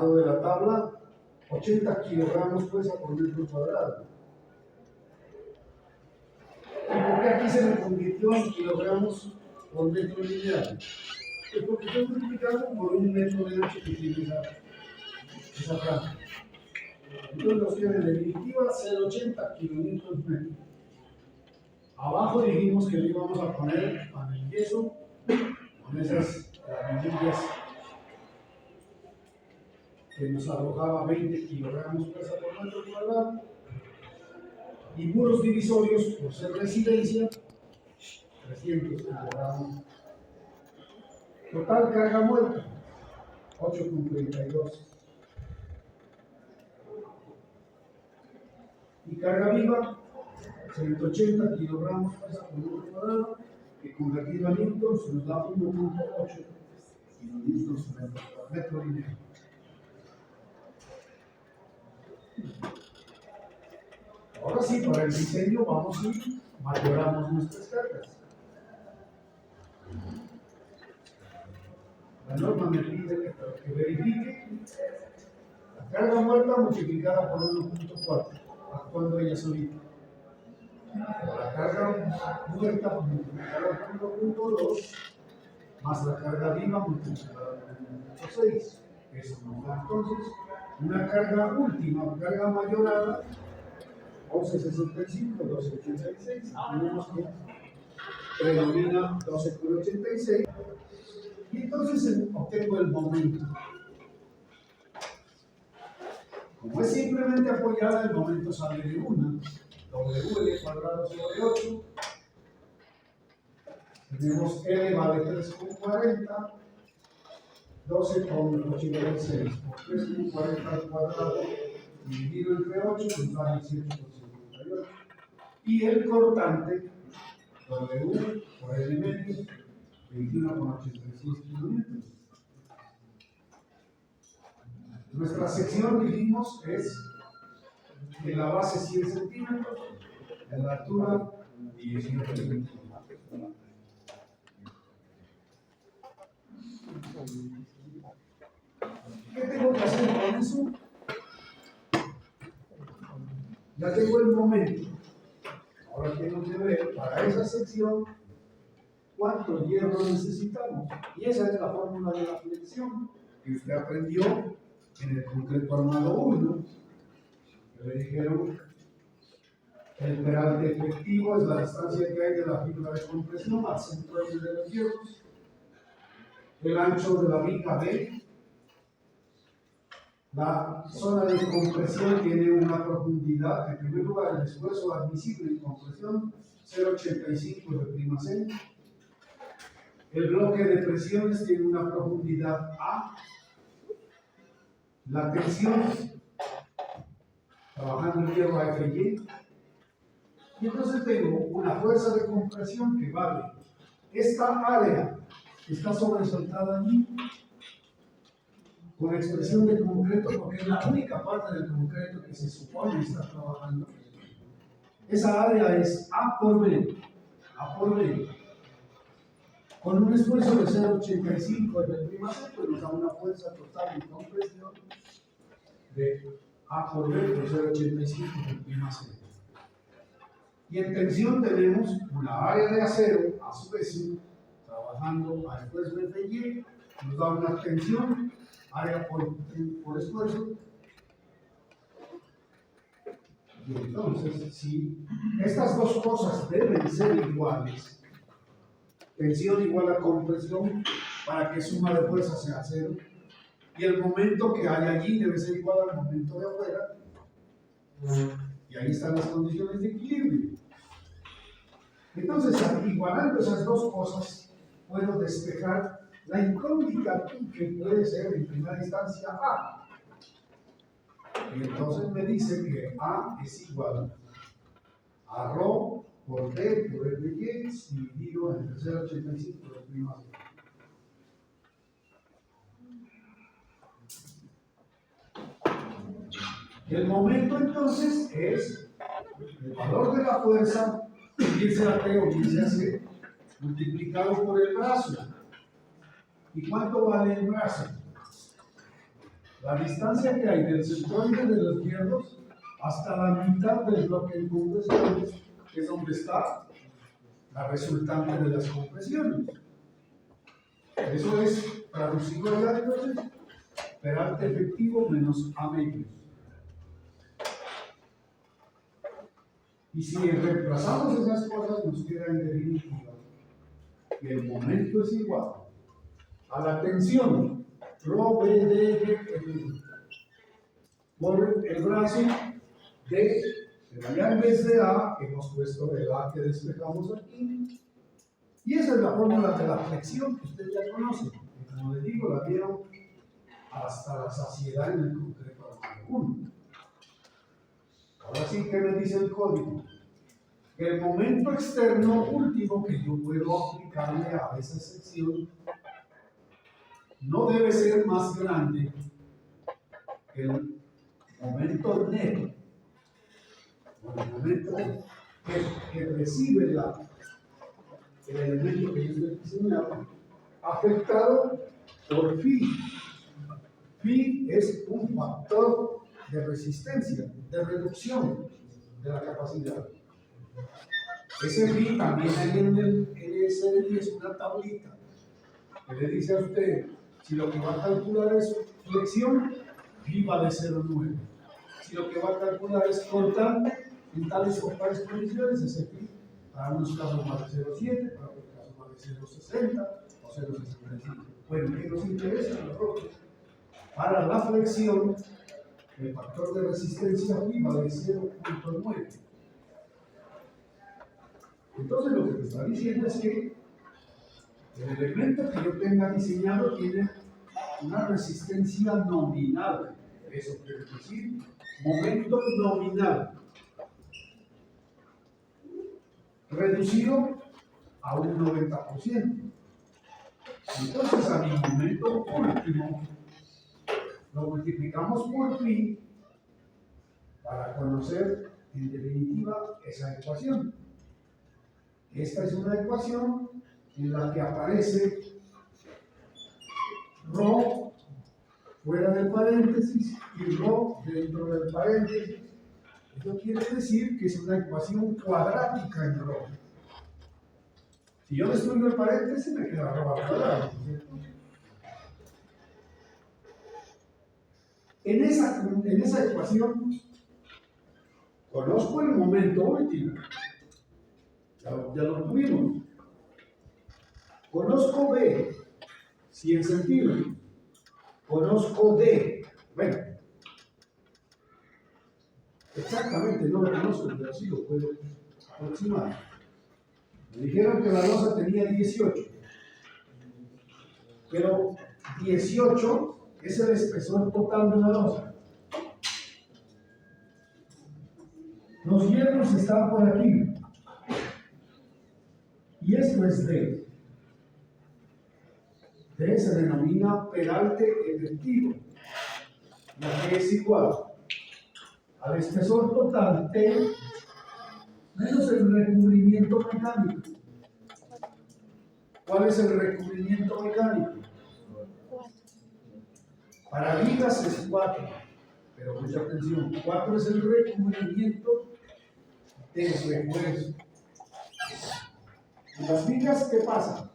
lado de la tabla, 80 kilogramos fuerza por metro cuadrado. ¿Y por qué aquí se me convirtió en kilogramos por metro lineal? Pues porque estoy multiplicando por un metro de ancho que tiene esa franja. Entonces nos queda en definitiva 0,80 kilonewtons metro. Abajo dijimos que le íbamos a poner a el yeso con esas lamillas que nos arrojaba 20 kilogramos fuerza por metro cuadrado. Y muros divisorios, por ser residencia, 300 kilogramos. Total carga muerta, 8,32. Y carga viva, 180 kilogramos fuerza por metro cuadrado, que convertido a newtons nos da 1,8 kilonewtons por metro lineal. Ahora sí, para el diseño vamos y mayoramos nuestras cargas. La norma me pide que verifique la carga muerta multiplicada por 1,4, actuando ella solita. La carga muerta multiplicada por 1,2 más la carga viva multiplicada por 1,6. Eso nos da entonces una carga última, carga mayorada, 11,65, 12,86. Tenemos que predomina 12,86. Y entonces obtengo el momento. Como es simplemente apoyada, el momento sale de una. WL cuadrado sobre 8. Tenemos L vale 3,40. 12,86 por 3,40 al cuadrado dividido entre 8 nos da 18,58. Y el cortante, W por L medio, 21,86 kilómetros. Nuestra sección, dijimos, es de la base 100 centímetros, de la altura 18 centímetros. ¿Qué tengo que hacer con eso? Ya tengo el momento. Ahora tengo que ver para esa sección cuánto hierro necesitamos. Y esa es la fórmula de la flexión que usted aprendió en el concreto armado 1. Le dijeron que el peralte efectivo es la distancia que hay de la fibra de compresión al centro de los hierros. El ancho de la viga B. La zona de compresión tiene una profundidad, en primer lugar, el esfuerzo admisible en compresión, 0,85 de prima C. El bloque de presiones tiene una profundidad A. La tensión, trabajando el hierro a FY. Y entonces tengo una fuerza de compresión que vale esta área que está sobresaltada allí, con expresión de concreto, porque es la única parte del concreto que se supone está trabajando. Esa área es A por B, con un esfuerzo de 0,85 de prima C, pues nos da una fuerza total de compresión de A por B por 0,85 de prima C. Y en tensión tenemos una área de acero, a su vez, trabajando a esfuerzo de FY, nos da una tensión, área por esfuerzo. Y entonces, si estas dos cosas deben ser iguales, tensión igual a compresión, para que suma de fuerza sea cero, y el momento que hay allí debe ser igual al momento de afuera, y ahí están las condiciones de equilibrio. Entonces, igualando esas dos cosas, puedo despejar la incógnita que puede ser en primera instancia A. Y entonces me dice que A es igual a ρ por D por FY dividido entre 0,85 de prima C. El momento entonces es el valor de la fuerza, bien sea T o bien sea C, multiplicado por el brazo. ¿Y cuánto vale el brazo? La distancia que hay del centroide de los hierros hasta la mitad del bloque de compresiones es donde está la resultante de las compresiones. Eso es traducido al entonces, peralte efectivo menos A medios. Y si reemplazamos esas cosas, nos queda en definitiva que el momento es igual a la tensión rho B de por el brazo de, pero allá en vez de A, hemos puesto el A que despejamos aquí. Y esa es la fórmula de la flexión que ustedes ya conocen. Y como les digo, la vieron hasta la saciedad en el concreto armado 1. Ahora sí, ¿qué me dice el código? Que el momento externo último que yo puedo aplicarle a esa sección no debe ser más grande que el momento neto, o el momento que recibe el elemento que yo estoy diseñando, afectado por phi. Phi es un factor de resistencia, de reducción de la capacidad. Ese phi también hay en el NSDI, es una tablita que le dice a usted, si lo que va a calcular es flexión, phi vale 0,9. Si lo que va a calcular es cortante, en tales o tales condiciones, ese phi para unos casos vale 0,7, para otros casos vale 0,60 o 0,65. Bueno, ¿qué nos interesa a nosotros? Para la flexión, el factor de resistencia phi vale 0,9. Entonces lo que te está diciendo es que el elemento que yo tenga diseñado tiene una resistencia nominal. Eso quiere decir momento nominal reducido a un 90%. Entonces a mi momento último lo multiplicamos por phi para conocer en definitiva esa ecuación. Esta es una ecuación en la que aparece rho fuera del paréntesis y rho dentro del paréntesis. Eso quiere decir que es una ecuación cuadrática en rho. Si yo destruyo el paréntesis, me queda rho al cuadrado, ¿cierto? En esa ecuación conozco el momento último. Ya lo tuvimos. Conozco B, 100 centímetros. Conozco D. Bueno, exactamente no lo conozco, pero sí lo puedo aproximar. Me dijeron que la losa tenía 18. Pero 18 es el espesor total de la losa. Los hierros están por aquí. Y esto es D. D se denomina peralte efectivo, la que es igual al espesor total T menos el recubrimiento mecánico. ¿Cuál es el recubrimiento mecánico? Para vigas es 4, pero mucha atención, 4 es el recubrimiento de refuerzo. En las vigas, ¿qué pasa?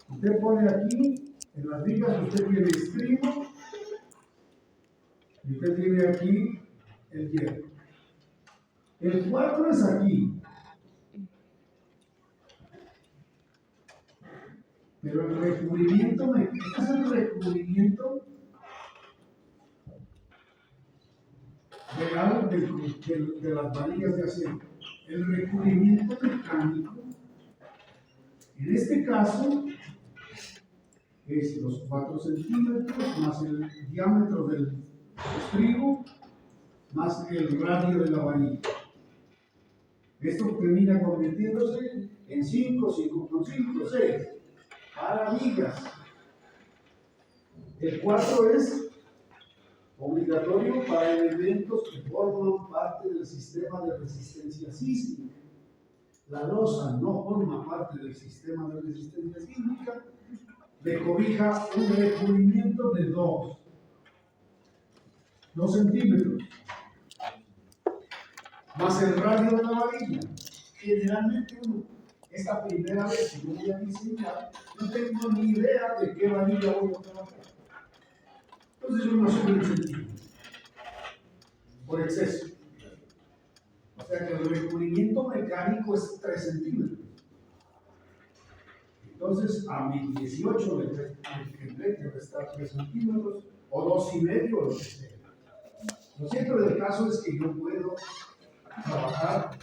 Usted pone aquí, en las vigas usted tiene estribo y usted tiene aquí el hierro. El 4 es aquí. Pero el recubrimiento, ¿qué es el recubrimiento? De las varillas de acero. El recubrimiento mecánico, en este caso, es los 4 centímetros más el diámetro del estribo más el radio de la varilla. Esto termina convirtiéndose en 5, 5,5, 6 para vigas. El 4 es obligatorio para elementos que forman parte del sistema de resistencia sísmica. La losa no forma parte del sistema de resistencia sísmica, le cobija un recubrimiento de 2. 2 centímetros, más el radio de la varilla. Generalmente esta primera vez que yo voy a diseñar, no tengo ni idea de qué varilla voy a trabajar. Entonces yo no soy un centímetro por exceso. O sea que el recubrimiento mecánico es 3 centímetros. Entonces a mi 18 le tendré que restar 3 centímetros o 2,5 o lo que sea. Lo cierto del caso es que yo puedo trabajar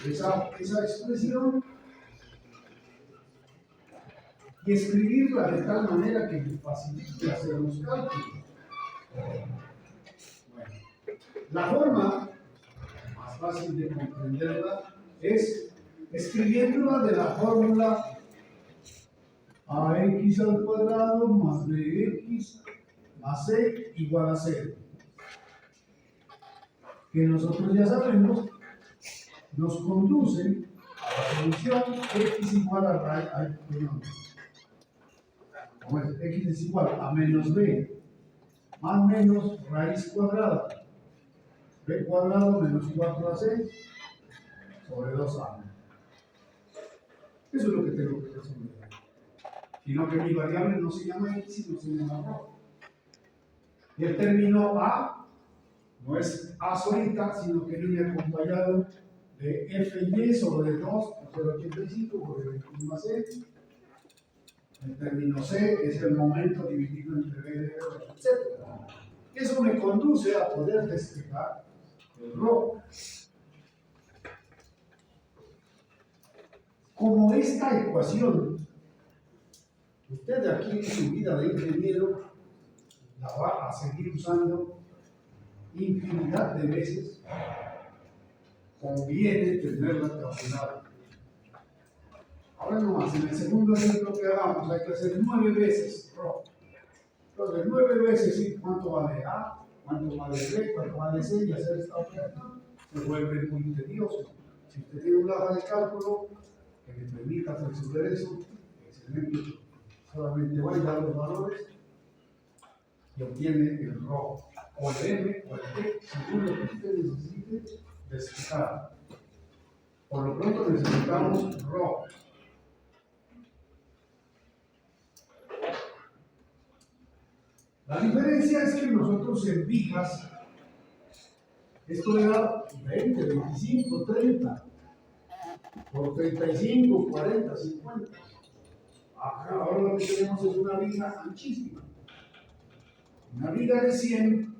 esa expresión y escribirla de tal manera que me facilite hacer los cálculos. Bueno, la forma más fácil de comprenderla es escribiéndola de la fórmula ax al cuadrado más bx más c igual a 0. Que nosotros ya sabemos nos conduce a la solución x igual a x es igual a menos b más menos raíz cuadrada b cuadrado menos 4ac sobre 2a. Eso es lo que tengo que resolver. Sino que mi variable no se llama x, sino se llama ρ. Y el término a no es a solita, sino que viene acompañado de f y sobre 2 por 0,85 por 21 a c. El término c es el momento dividido entre b de r, etc. Eso me conduce a poder despejar el ρ. Como esta ecuación, usted aquí en su vida de ingeniero la va a seguir usando infinidad de veces, conviene tenerla calculada. Ahora nomás, en el segundo ejemplo que hagamos, hay que hacer 9 veces ρ. Entonces, 9 veces, ¿sí? ¿Cuánto vale A? ¿Cuánto vale B? ¿Cuánto vale C? Y hacer esta operación se vuelve muy tedioso. Si usted tiene una hoja de cálculo que le permita resolver eso, excelente. Solamente va a dar los valores y obtiene el ρ, o el m, o el t, según lo que usted necesite despejar. Por lo pronto necesitamos ρ. La diferencia es que nosotros en vigas, esto era 20, 25, 30, por 35, 40, 50. Acá ahora lo que tenemos es una viga anchísima. Una viga de 100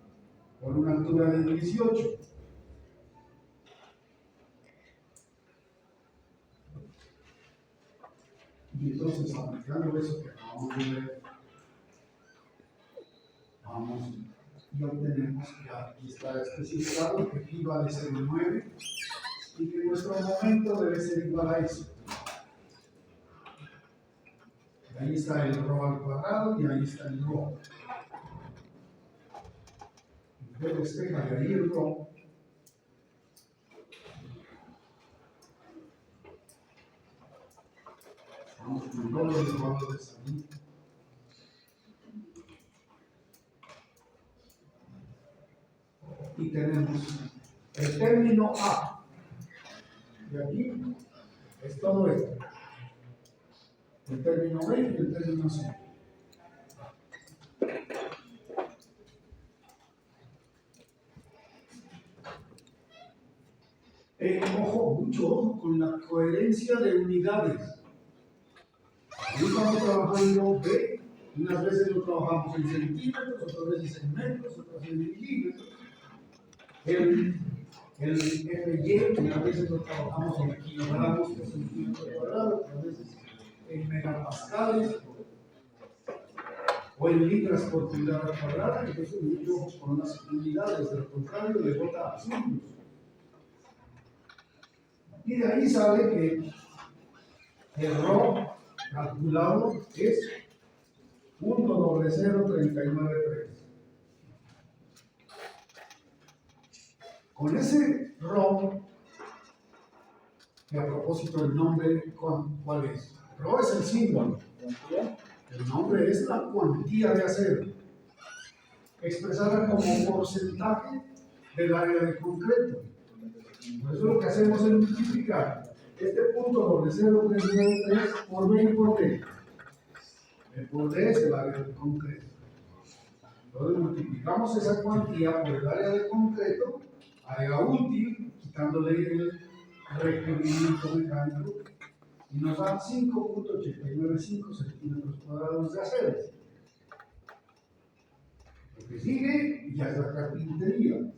por una altura de 18. Y entonces, aplicando eso que acabamos de ver, vamos y obtenemos que aquí está especificado que pi vale 0,9 y que nuestro momento debe ser igual a eso. Y ahí está el ρ al cuadrado y ahí está el ρ. Usted despeja de ahí el ρ. Vamos con todos los valores aquí. Y tenemos el término A. Y aquí es todo esto. El término B y el término C. Ojo, mucho ojo con la coherencia de unidades. Aquí estamos trabajando B, unas veces lo trabajamos en centímetros, otras veces en metros, otras en milímetros. El FY, unas veces lo trabajamos en kilogramos por centímetro cuadrado, otras veces en megapascales o en libras por pulgada cuadrada. Entonces, mucho ojo con las unidades, del contrario, de bota absurdos. Y de ahí sale que el ρ calculado es 1,00393. Con ese ρ, que a propósito el nombre, ¿cuál es? ρ es el símbolo. El nombre es la cuantía de acero. expresada como porcentaje del área de concreto. Por eso lo que hacemos es multiplicar este punto doble 0,393 por B y por D. El por D es el área de concreto. Entonces multiplicamos esa cuantía por el área de concreto, área útil, quitándole el requerimiento mecánico, y nos da 5.895 centímetros cuadrados de acero. Lo que sigue ya es la carpintería.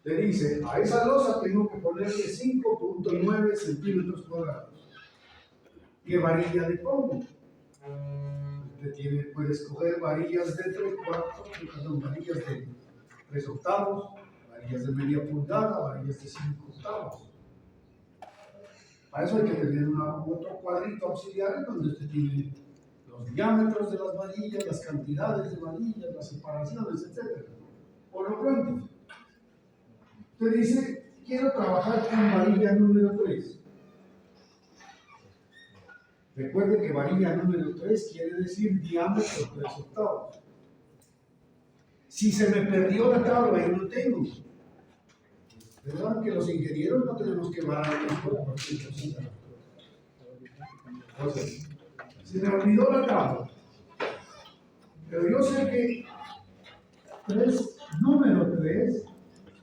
Le dice, a esa losa tengo que ponerle 5.9 centímetros cuadrados. ¿Qué varilla le pongo? Usted puede escoger varillas de 3 cuartos, varillas de 3 octavos, varillas de media pulgada, varillas de 5 octavos. Para eso hay que tener otro cuadrito auxiliar en donde usted tiene los diámetros de las varillas, las cantidades de varillas, las separaciones, etc. Por lo pronto, usted dice, quiero trabajar con varilla número 3. Recuerde que varilla número 3 quiere decir diámetro 3 octavos. Si se me perdió la tabla y no tengo, ¿verdad? Que los ingenieros no tenemos que varar los cuerpos. Entonces, se me olvidó la tabla. Pero yo sé que número 3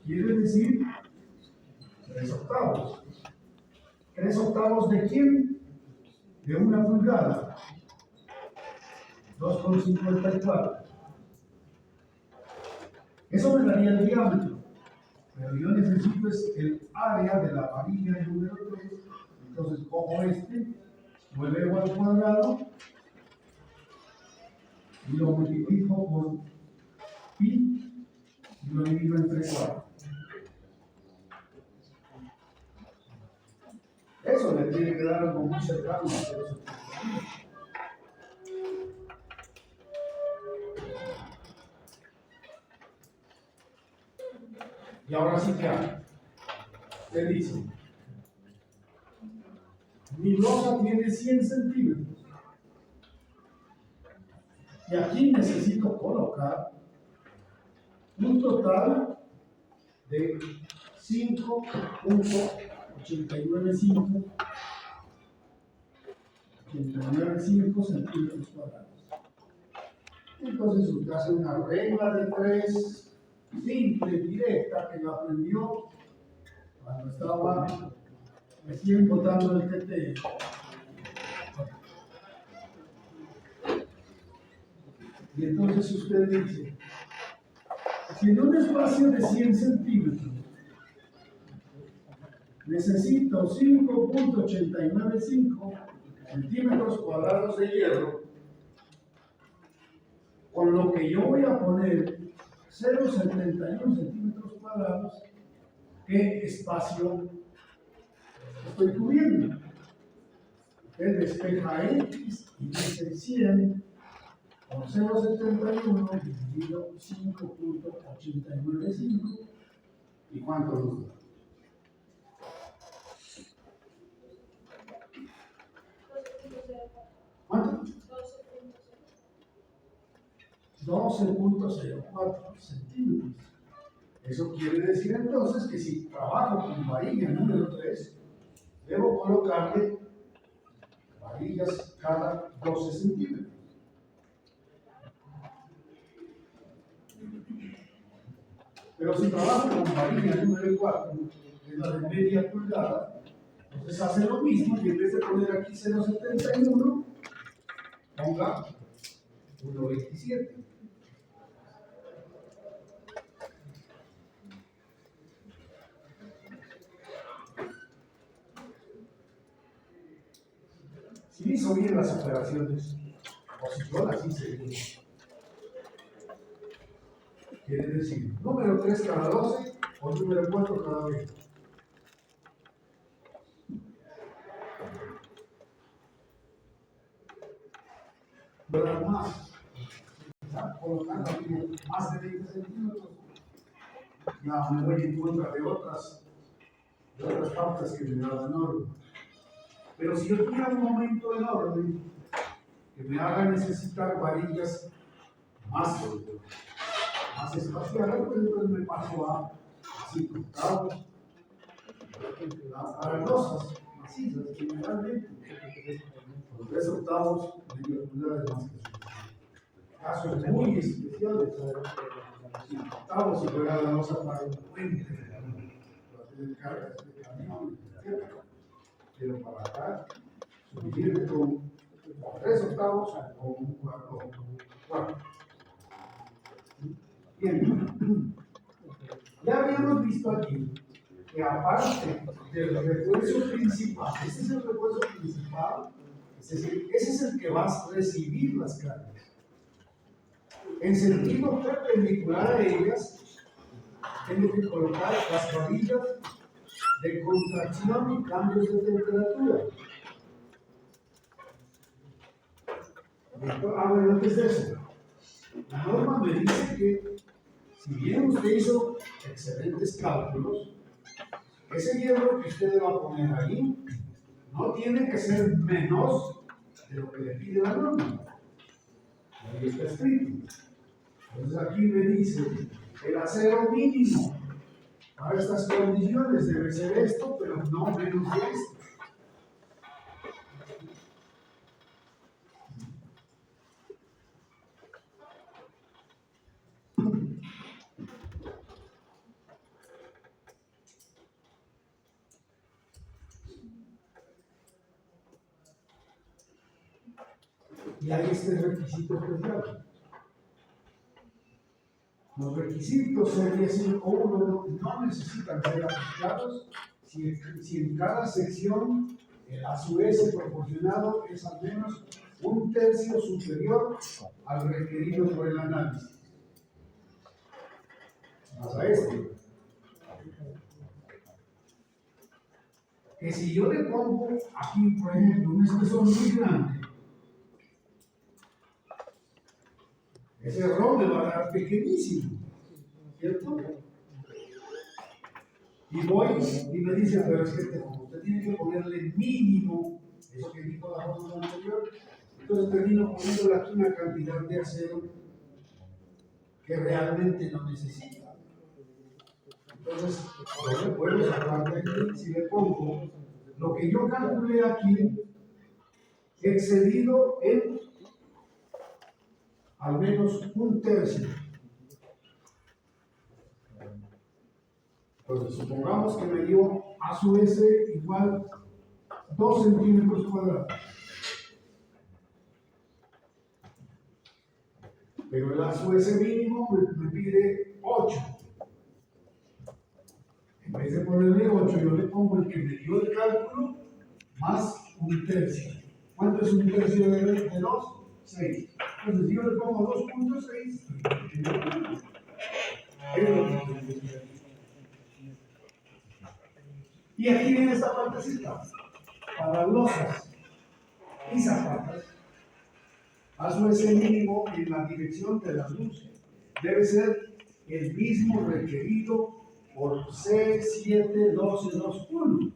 quiere decir 3 octavos. ¿3 octavos de quién? De 1 pulgada. 2,54. Eso me daría el diámetro. Pero yo necesito el área de la varilla número 3. Entonces cojo lo elevo al cuadrado y lo multiplico por pi y lo divido entre 4. Eso le tiene que dar algo muy cercano a eso. Y ahora sí que hago. Le dice, mi losa tiene 100 centímetros. Y aquí necesito colocar un total de 5.895 centímetros cuadrados. Entonces usted hace una regla de 3 simple, directa, que la aprendió cuando estaba recién botando el TT. Y entonces usted dice, si en un espacio de 100 centímetros necesito 5.895 centímetros cuadrados de hierro, con lo que yo voy a poner 0,71 centímetros cuadrados, ¿qué espacio estoy cubriendo? Usted despeja X y dice 100 por 0,71 dividido 5.895. ¿Y cuánto nos da? ¿Cuánto? 12.04 centímetros. Eso quiere decir entonces que si trabajo con varilla número 3, debo colocarle varillas cada 12 centímetros. Pero si trabajo con varilla número 4, que es la de media pulgada, entonces hace lo mismo y en vez de poner aquí 0,71, ponga 1,27. Si hizo bien las operaciones, o si yo las hice bien, quiere decir número 3 cada 12 o número 4 cada 20. ¿Verdad? Más. Colocando aquí más de 20 centímetros, ya me voy en contra de otras pautas que me da la norma. Pero si yo tuviera un momento de orden que me haga necesitar varillas más más espacial, pues entonces me paso a 5 octavos, a las losas macizas, generalmente, los 3 octavos medio pulgadas más que suficiente. Casos muy especiales, 5 octavos si fuera la losa para un puente, para hacer cargas de camión, etc. Pero para acá, suficiente con 3 octavos o un cuarto. Bien, ya habíamos visto aquí que aparte del refuerzo principal, este es el refuerzo principal, es decir, ese es el que va a recibir las cargas. En sentido perpendicular a ellas, tengo que colocar las varillas de contracción y cambios de temperatura. Bueno, antes de eso, la norma me dice que si bien usted hizo excelentes cálculos, ese hierro que usted va a poner ahí no tiene que ser menos de lo que le pide la norma. Ahí está escrito. Entonces aquí me dice, el acero mínimo para estas condiciones debe ser esto, pero no menos de esto. Y hay este requisito especial. Los requisitos serie 5.1 no necesitan ser aplicados si en cada sección el a su vez proporcionado es al menos un tercio superior al requerido por el análisis. Más a este. Que si yo le pongo aquí, por ejemplo, un espesor muy grande, ese error me va a dar pequeñísimo, ¿cierto? Y voy y me dice, pero es que usted tiene que ponerle mínimo, eso que dijo la fórmula anterior, entonces termino poniéndole aquí una cantidad de acero que realmente no necesita. Entonces, yo le puedo sacar de aquí, si le pongo lo que yo calculé aquí, excedido en al menos un tercio. Entonces, supongamos que me dio a su S igual 2 centímetros cuadrados. Pero el a su S mínimo me pide 8. En vez de ponerle 8, yo le pongo el que me dio el cálculo más un tercio. ¿Cuánto es un tercio de 2? 6. Entonces, yo le pongo 2.6. Y aquí viene esta partecita. Para losas y zapatas, a su S mínimo en la dirección de la luz debe ser el mismo requerido por C71221.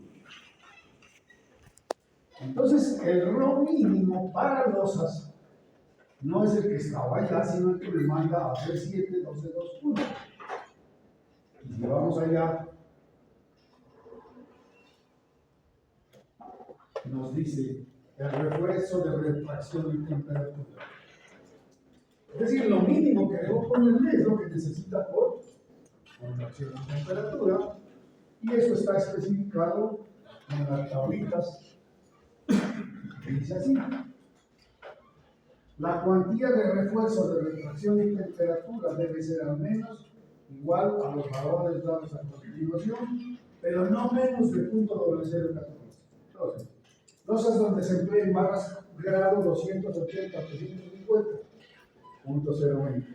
Entonces, el RO mínimo para losas no es el que estaba allá, sino el que me manda a C71221. Y si vamos allá, nos dice el refuerzo de refracción y temperatura. Es decir, lo mínimo que debo ponerle es lo que necesita por refracción y temperatura, y eso está especificado en las tablitas. Dice así: la cuantía de refuerzo de refracción y temperatura debe ser al menos igual a los valores dados a continuación, pero no menos de 0.014. Entonces, losas donde se empleen barras grado 280-350, 0.020.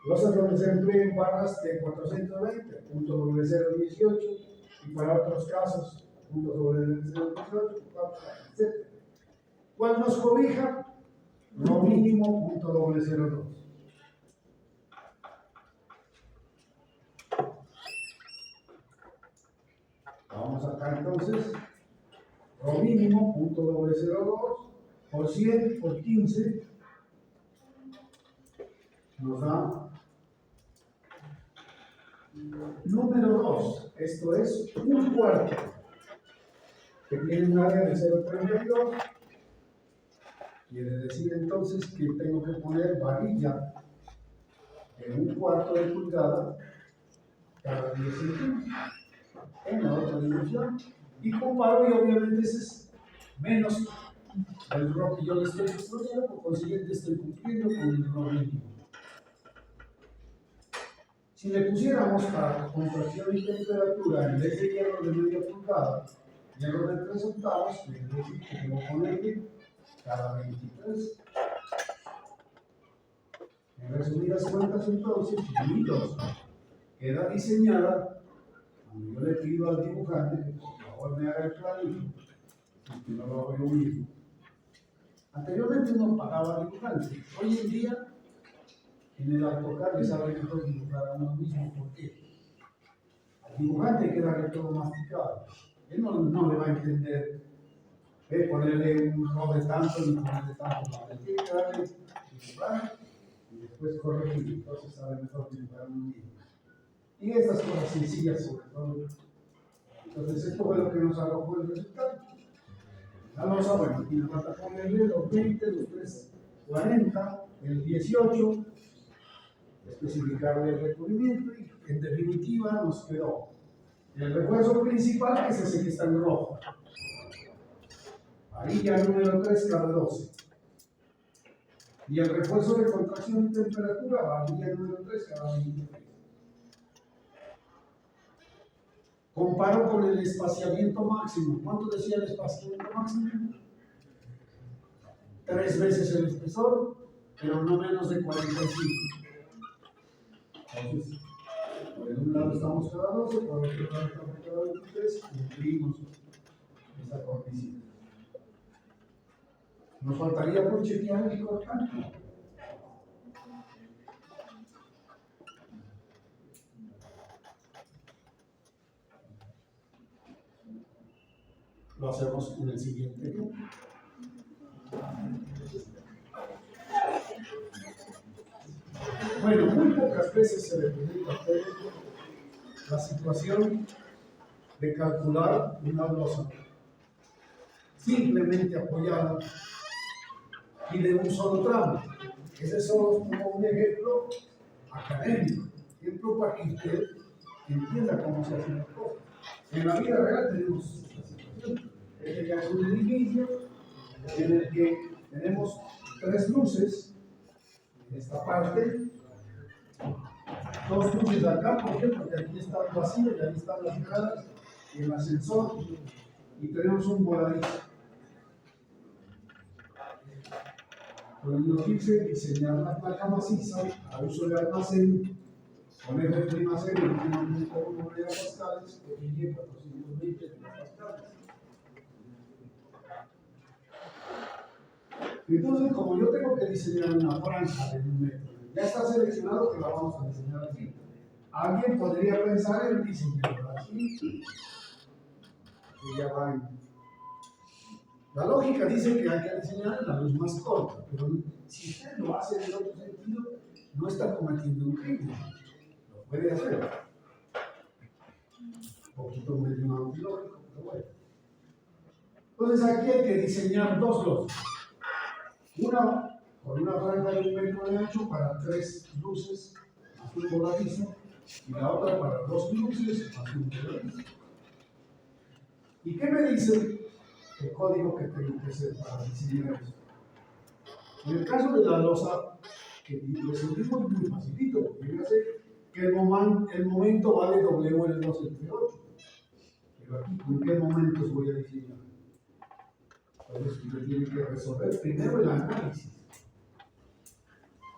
Losas donde se empleen barras de 420, 0.018, y para otros casos, 0.018, etc. ¿Cuál nos cobija? Lo mínimo, 0.002. Vamos acá entonces. Lo mínimo, 0.002 por 100 por 15 nos da Número 2, esto es un cuarto, que tiene un área de 0,32. Quiere decir entonces que tengo que poner varilla en un cuarto de pulgada cada 10 centímetros en la otra dimensión. Y comparo, y obviamente ese es menos el RO que yo le estoy construyendo, por consiguiente estoy cumpliendo con el RO mínimo. Si le pusiéramos para contracción y temperatura en vez de hierro de media pulgada, hierro de 3 octavos, quiere decir que debo ponerle cada 23. En resumidas cuentas, entonces, mi losa queda diseñada, cuando yo le pido al dibujante que por favor me haga el planito, porque no lo hago yo mismo. Anteriormente uno pagaba dibujantes. Hoy en día, en el AutoCAD le sabe mejor dibujar a uno mismo. ¿Por qué? Al dibujante queda todo masticado. Él no le va a entender ponerle un rol de tanto ni ponerle tanto. Él tiene que darle dibujar y después corregir. Entonces sabe mejor dibujar a uno mismo. Y estas cosas sencillas sobre todo. Entonces esto fue lo que nos arrojó el resultado. La losa, bueno, aquí nos falta ponerle los 20, los 340, el 18, especificarle el recubrimiento y en definitiva nos quedó el refuerzo principal, que es ese que está en rojo. Varilla número 3 cada 12. Y el refuerzo de contracción y temperatura, varilla número 3 cada 23. Comparo con el espaciamiento máximo. ¿Cuánto decía el espaciamiento máximo? 3 veces el espesor, pero no menos de 45. Entonces, por un lado estamos cada 12, por otro lado estamos cada 23, cumplimos esa condición. Nos faltaría por chequear el cortante. Lo hacemos en el siguiente ejemplo. Bueno, muy pocas veces se le presenta a ustedes la situación de calcular una losa simplemente apoyada y de un solo tramo. Ese es solo como un ejemplo académico, ejemplo para que usted entienda cómo se hacen las cosas. En la vida real tenemos esta situación. Este ya es un edificio en el que tenemos 3 luces en esta parte, 2 luces acá, ¿por qué? Porque aquí está el vacío y ahí están las gradas y el ascensor, y tenemos un voladillo. Podemos irse diseñar la placa maciza a uso de almacén, poner el clima serio en 1.1 megapascales, o 420 megapascales. Entonces, como yo tengo que diseñar una franja de 1 metro, ya está seleccionado que la vamos a diseñar así. Alguien podría pensar en diseñarla así, que ya va en... La lógica dice que hay que diseñar la luz más corta, pero si usted lo hace en otro sentido, no está cometiendo un crimen. Lo puede hacer. Un poquito medio antilógico, pero bueno. Entonces aquí hay que diseñar 2 losas. Una con una franja de 1 metro de ancho para 3 luces azul voladizo y la otra para 2 luces azul voladizo. ¿Y qué me dice el código que tengo que hacer para diseñar esto? En el caso de la losa, que resolvimos muy facilito, porque fíjense que el momento vale W en el 2 entre 8. Pero aquí, ¿en qué momentos voy a diseñar? Entonces, usted tiene que resolver primero el análisis.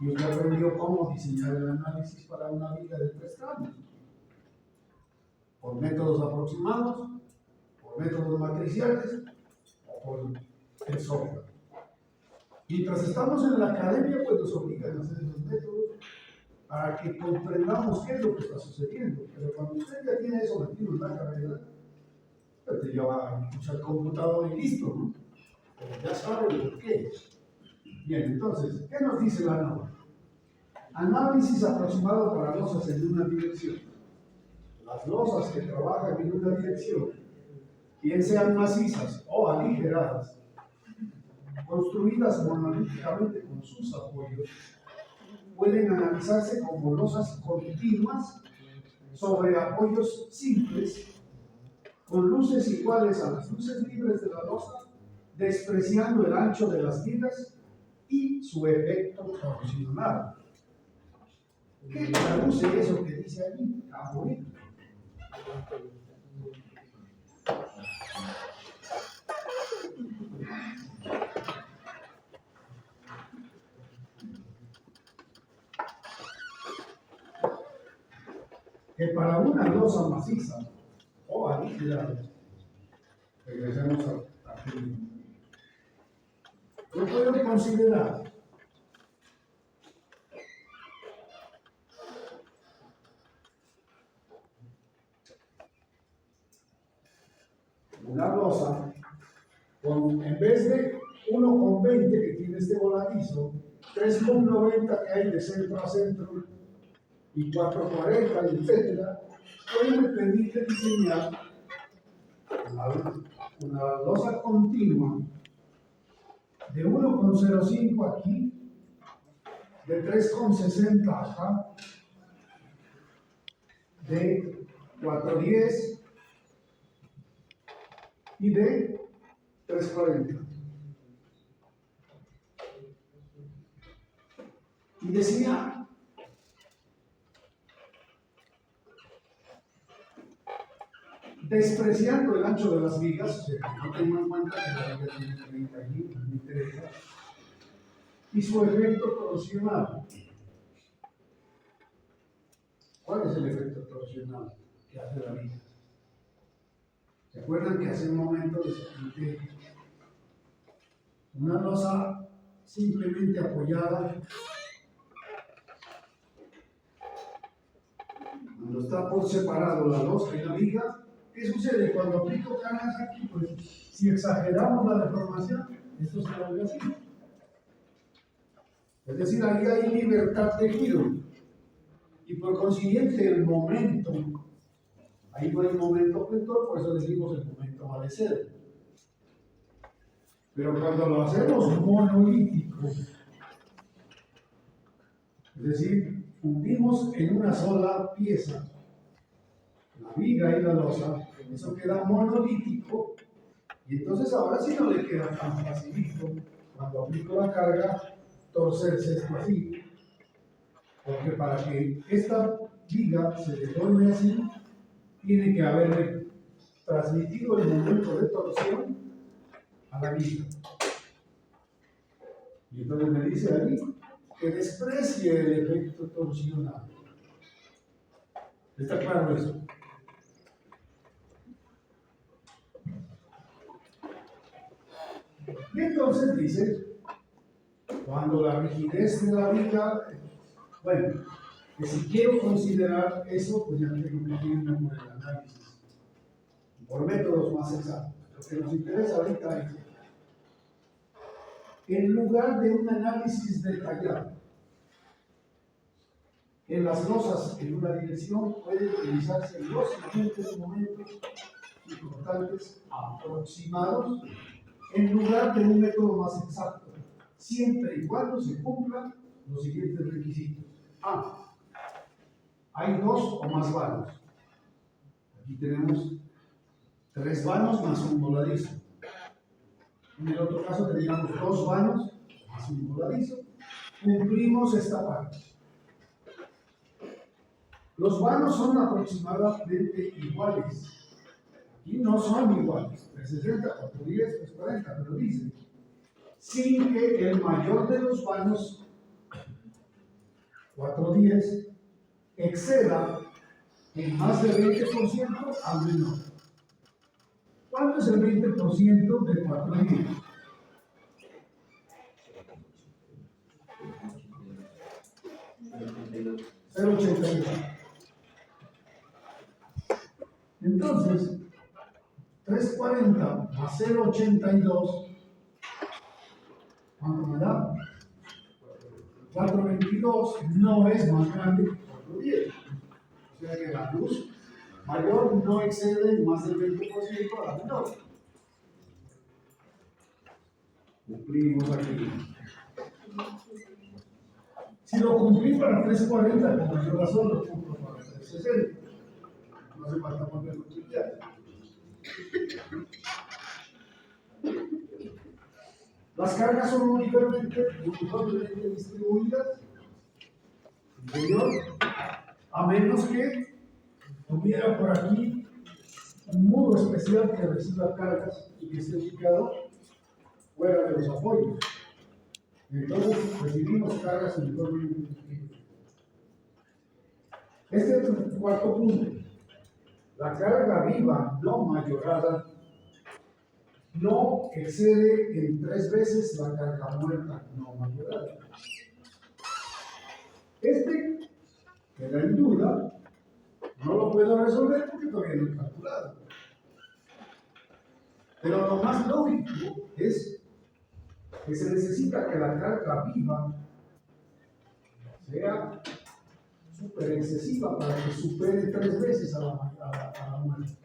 Y usted aprendió cómo diseñar el análisis para una viga de 3 tramos. Por métodos aproximados, por métodos matriciales o por el software. Mientras estamos en la academia, pues nos obligan a hacer esos métodos para que comprendamos qué es lo que está sucediendo. Pero cuando usted ya tiene eso metido en la cabeza, pues ya va a usar el computador y listo, ¿no? Pero ya sabe por qué. Bien, entonces, ¿qué nos dice la norma? Análisis aproximado para losas en una dirección. las losas que trabajan en una dirección, bien sean macizas o aligeradas, construidas monolíticamente con sus apoyos, pueden analizarse como losas continuas sobre apoyos simples, con luces iguales a las luces libres de la losa, despreciando el ancho de las vigas y su efecto torsional. ¿Qué traduce eso que dice allí? Bonito. Que para una losa maciza o aligerada, regresemos a yo puedo considerar una losa en vez de 1,20 que tiene este voladizo, 3,90 que hay de centro a centro y 4,40, etcétera, puede me permite diseñar una losa continua de 1,05 aquí, de 3,60 acá, de 4,10 y de 3,40. Y decía, despreciando el ancho de las vigas, o sea, no tengo en cuenta que la viga tiene 30 allí, no me interesa, y su efecto torsional. ¿Cuál es el efecto torsional que hace la viga? ¿Se acuerdan que hace un momento les expliqué una losa simplemente apoyada? Cuando está por separado la losa y la viga, ¿qué sucede? Cuando aplico cargas aquí, pues si exageramos la deformación, esto se vuelve así. Es decir, ahí hay libertad de giro. Y por consiguiente, el momento, ahí no hay momento vector, por eso decimos el momento vale cero. Pero cuando lo hacemos monolítico, es decir, fundimos en una sola pieza la viga y la losa, eso queda monolítico, y entonces ahora sí no le queda tan facilito cuando aplico la carga torcerse esto así, porque para que esta viga se deforme así, tiene que haberle transmitido el momento de torsión a la viga. Y entonces me dice ahí que desprecie el efecto torsional. ¿Está claro eso? Y entonces dice, cuando la rigidez de la viga, bueno, que si quiero considerar eso, pues ya tengo que irme por el análisis, por métodos más exactos. Lo que nos interesa ahorita es, en lugar de un análisis detallado, en las losas en una dirección pueden utilizarse los siguientes momentos importantes aproximados en lugar de un método más exacto, siempre y cuando se cumplan los siguientes requisitos. A. Hay dos o más vanos. Aquí tenemos 3 vanos más un voladizo. En el otro caso teníamos 2 vanos más un voladizo. Cumplimos esta parte. Los vanos son aproximadamente iguales. Aquí no son iguales. 360, 410, 340, pero dice, sin que el mayor de los vanos, 410, exceda en más del 20% al menor. ¿Cuánto es el 20% de 410? 0,82. Entonces, 340 más 0,82, ¿cuánto me da? 422 no es más grande que 410. O sea que la luz mayor no excede más del 20% a la menor. Cumplimos aquí. Si lo cumplí para 340, con mayor razón lo cumplo para 360. No hace falta ponerlo tuitear. Las cargas son uniformemente distribuidas, inferior, a menos que tuviera por aquí un muro especial que reciba cargas y que esté ubicado fuera de los apoyos. Entonces recibimos cargas uniformemente distribuidas. Este es el cuarto punto. La carga viva no mayorada no excede en 3 veces la carga muerta no mayorada. Este queda en duda, no lo puedo resolver porque todavía no he calculado. Pero lo más lógico es que se necesita que la carga viva sea súper excesiva para que supere 3 veces a la muerte.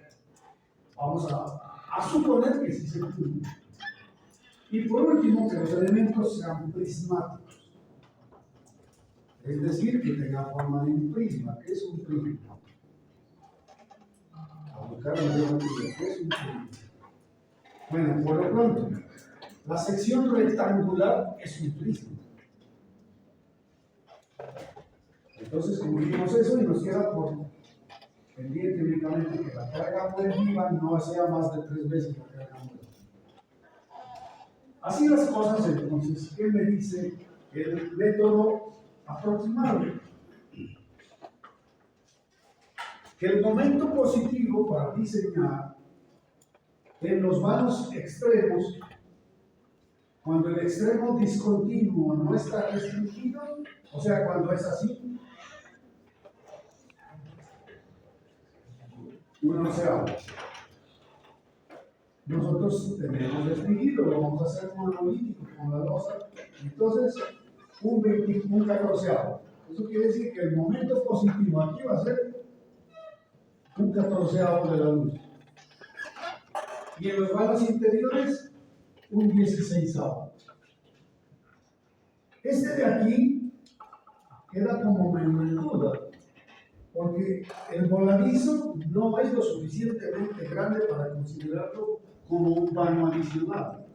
Vamos a suponer que sí se cumple. Y por último, que los elementos sean prismáticos. Es decir, que tengan forma de un prisma. ¿Qué es un prisma? A buscar la geometría. ¿Qué es un prisma? Bueno, por lo pronto, la sección rectangular es un prisma. Entonces cumplimos eso y nos queda por pendiente únicamente que la carga viva no sea más de 3 veces la carga muerta. Así las cosas, entonces, ¿qué me dice el método aproximado? Que el momento positivo para diseñar en los vanos extremos, cuando el extremo discontinuo no está restringido, o sea, cuando es así, uno se habla. Nosotros tenemos restringido, lo vamos a hacer monolítico con la losa, entonces un 14avo. Eso quiere decir que el momento positivo aquí va a ser un 14avo de la luz. Y en los vanos interiores, un 16avo. Este de aquí queda como medio en duda, porque el voladizo no es lo suficientemente grande para considerarlo como un vano adicional,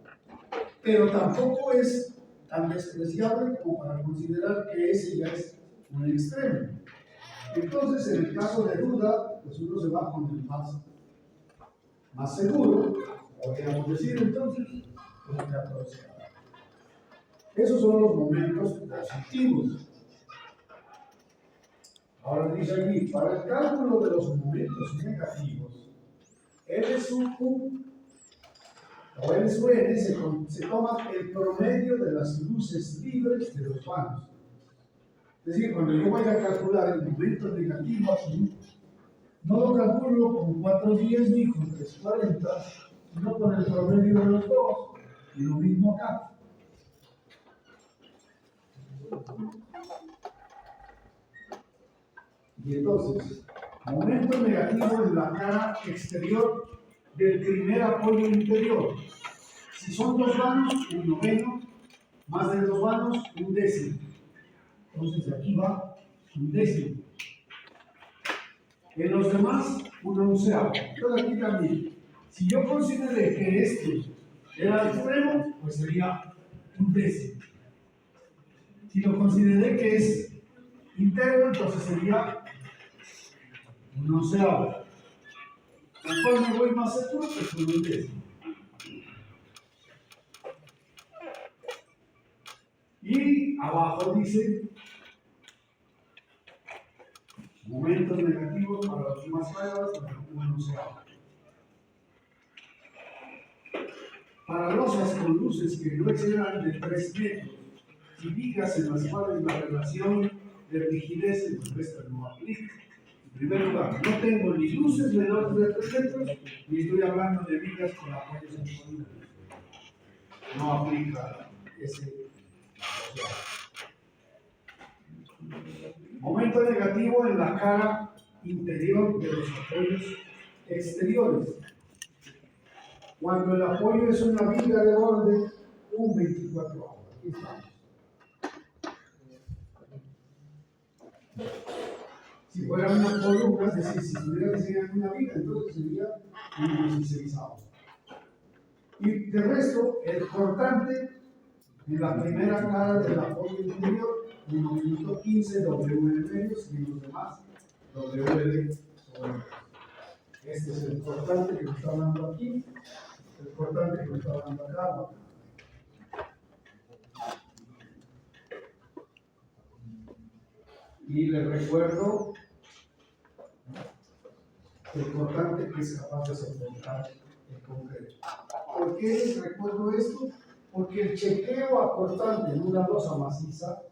pero tampoco es tan despreciable como para considerar que ese ya es un extremo. Entonces, en el caso de duda, pues uno se va con el más seguro, podríamos decir entonces, el 14. Esos son los momentos positivos. Ahora dice aquí, para el cálculo de los momentos negativos, L sub Q o L sub N se toma el promedio de las luces libres de los vanos. Es decir, cuando yo vaya a calcular el momento negativo aquí, no lo calculo con 410 ni con 340, sino con el promedio de los dos, y lo mismo acá. Y entonces, momento negativo en la cara exterior del primer apoyo interior. Si son 2 vanos, un noveno, más de 2 vanos, un décimo. Entonces de aquí va un décimo. En los demás, un onceavo. Entonces aquí también, si yo consideré que este era extremo, pues sería un décimo. Si lo consideré que es íntegro, entonces sería un onceavo. Conforme voy más seguro, pues un décimo. Y abajo dice momentos negativos para las más pruebas, un onceavo. Para losas con luces que no excedan de 3 metros y vigas en las cuales la relación de rigidez entre estas no aplica. En primer lugar, no tengo ni luces menores de 3 metros, ni estoy hablando de vigas con apoyos en columnas. No aplica ese. Momento negativo en la cara interior de los apoyos exteriores. Cuando el apoyo es una viga de borde, un 24 ahora. Aquí estamos. Si fuera una columna, es decir, si estuviera diseñando una viga, entonces sería un 16 avos. Y de resto, el cortante en la primera cara del apoyo interior, 1.15 W de medios y los demás WL sobre. Este es el cortante que me está hablando aquí, el cortante que me está hablando acá. Y les recuerdo el cortante que es capaz de soportar el concreto. ¿Por qué les recuerdo esto? Porque el chequeo a cortante en una losa maciza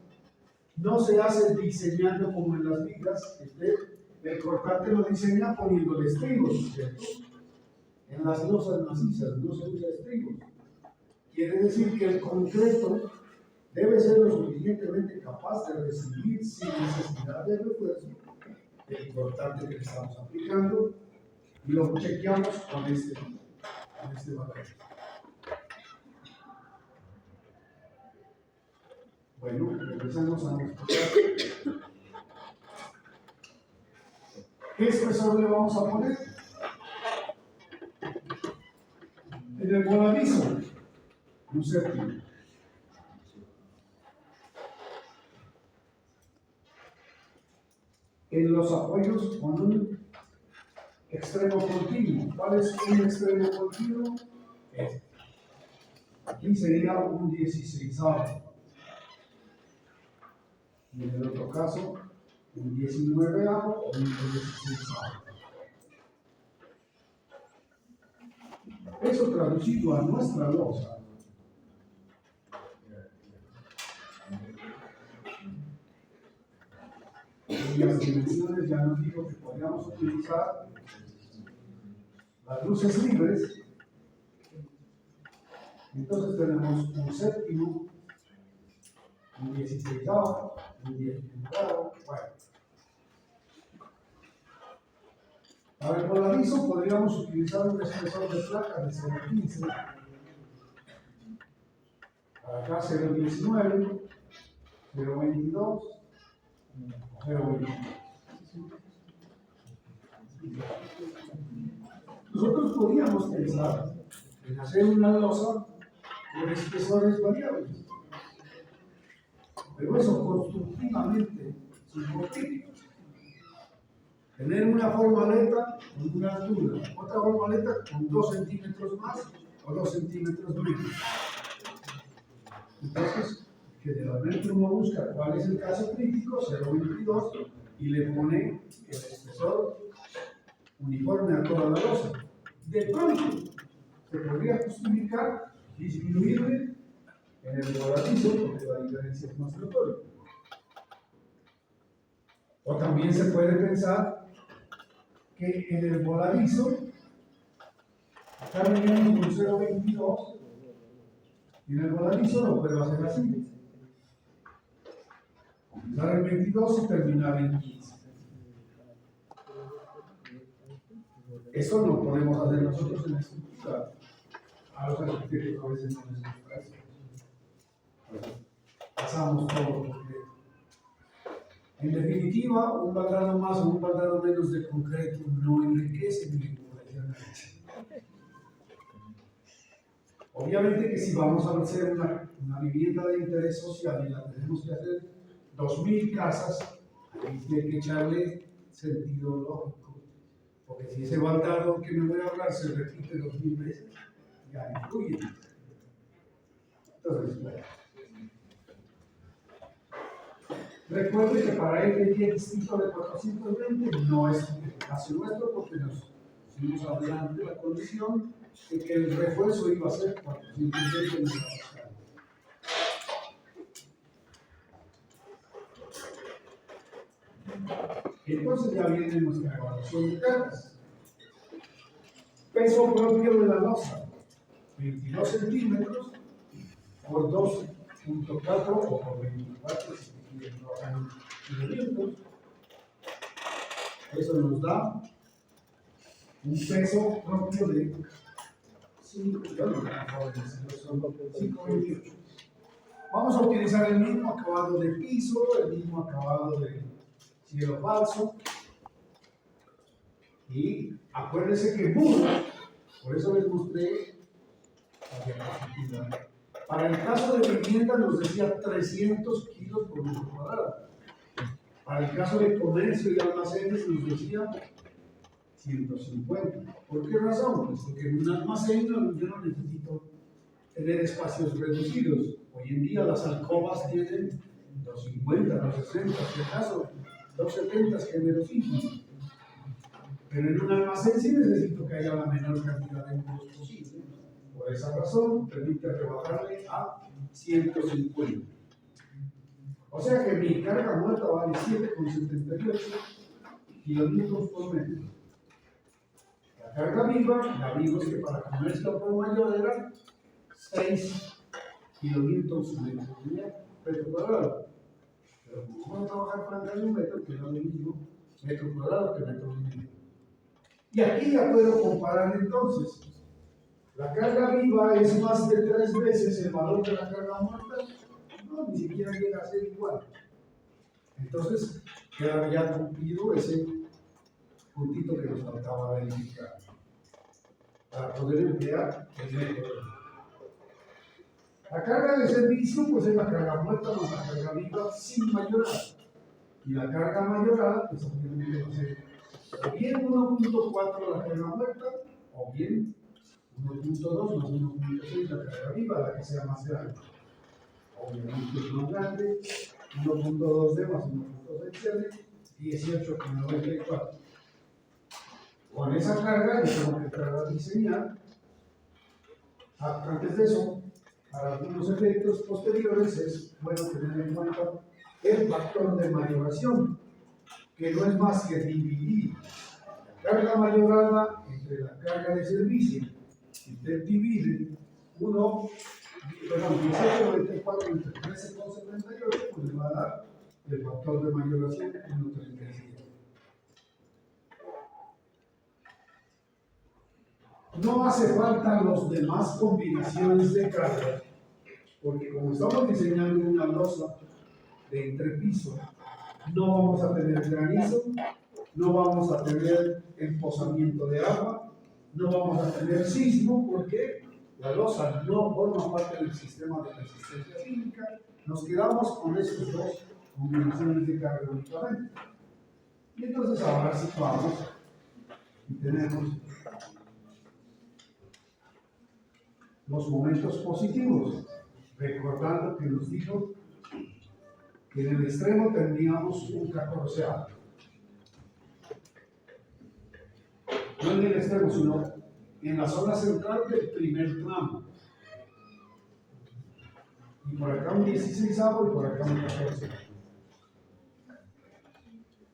no se hace diseñando como en las vigas. El cortante lo diseña poniendo estribos, ¿cierto? En las losas macizas no se usa estribos. Quiere decir que el concreto debe ser lo suficientemente capaz de recibir sin necesidad de refuerzo el cortante que le estamos aplicando y lo chequeamos con este valor. Bueno, regresamos a nuestro caso. ¿Qué espesor le vamos a poner? En el voladizo, un séptimo. En los apoyos con un extremo continuo. ¿Cuál es un extremo continuo? Este. Aquí sería un 16avo. Y en el otro caso, un 19avo o un 16avo. Eso traducido a nuestra losa. En las dimensiones ya nos dijo que podríamos utilizar las luces libres. Entonces tenemos un séptimo, un 16avo, un 19avo, bueno. Para el voladizo podríamos utilizar un espesor de placa de 0.15, para acá 0.19, 0.22, 0.21. Nosotros podríamos pensar en hacer una losa con espesores variables, pero eso constructivamente es imposible. Tener una formaleta con una altura, otra formaleta con 2 centímetros más o 2 centímetros menos. Entonces, generalmente uno busca cuál es el caso crítico, 0.22, y le pone el espesor uniforme a toda la losa. De pronto, se podría justificar disminuirle en el voladizo porque la diferencia es más notoria. O también se puede pensar que en el voladizo acá venimos con 0.22 y en el voladizo lo puedo hacer así. Comenzar en 22 y terminar en 15. Eso lo podemos hacer nosotros en la estructura. A los arquitectos a veces no les gusta eso. Pasamos todo completo. En definitiva, un baldrado más o un baldrado menos de concreto no enriquece mi vinculación. Obviamente que si vamos a hacer una vivienda de interés social y la tenemos que hacer 2.000 casas, hay que echarle sentido lógico. Porque si ese baldrado que me voy a ahorrar se repite 2.000 veces, ya influye. Entonces, bueno. Recuerde que para el distinto de 420 no es el caso nuestro porque nos fuimos adelante de la condición de que el refuerzo iba a ser 420 megapascales. Entonces ya viene nuestra evaluación de cargas. Peso propio de la losa, 22 centímetros por 2.4 o por 24 centímetros. Eso nos da un peso propio de 5,28. Vamos a utilizar el mismo acabado de piso, el mismo acabado de cielo falso. Y acuérdense que muro, por eso les mostré la diapositiva. Para el caso de vivienda nos decía 300 kilos por metro cuadrado. Para el caso de comercio y almacenes nos decía 150. ¿Por qué razón? Pues porque en un almacén yo no necesito tener espacios reducidos. Hoy en día las alcobas tienen 250, 260, si acaso 270 es generosísimo. Pero en un almacén sí necesito que haya la menor cantidad de muros posible. Por esa razón, permite rebajarle a 150. O sea que mi carga muerta vale 7,78 kilómetros por metro. La carga viva, la vimos que para comercio por mayor era 6 kilómetros metro cuadrado. Pero como vamos a trabajar para un metro, que no es lo mismo metro cuadrado que metro y medio. Y aquí ya puedo comparar entonces. La carga viva es más de 3 veces el valor de la carga muerta. No, ni siquiera llega a ser igual. Entonces, queda ya cumplido ese puntito que nos faltaba verificar para poder emplear el método. La carga de servicio, pues es la carga muerta más la carga viva sin mayorar. Y la carga mayorada, pues obviamente va a ser o bien 1,4 la carga muerta, o bien 1,2 más 1,6 la carga viva, la que sea más grande. Obviamente es más grande, 1,2D más 1,6D, 18,94. Con esa carga yo tengo que entrar a diseñar. Antes de eso, para algunos efectos posteriores es bueno tener en cuenta el factor de mayoración, que no es más que dividir la carga mayorada entre la carga de servicio. Si usted divide 18,94 entre 13,78, pues le va a dar el factor de mayoración 1,37. No hace falta las demás combinaciones de carga, porque como estamos diseñando una losa de entrepiso, no vamos a tener granizo, no vamos a tener emposamiento de agua, no vamos a tener sismo, porque la losa no forma parte del sistema de resistencia sísmica. Nos quedamos con esas dos combinaciones de carga únicamente. Y entonces ahora situamos y tenemos los momentos positivos, recordando que nos dijo que en el extremo tendríamos un 14avo. No en el extremo, sino en la zona central del primer tramo. Y por acá un 16avo y por acá un 14.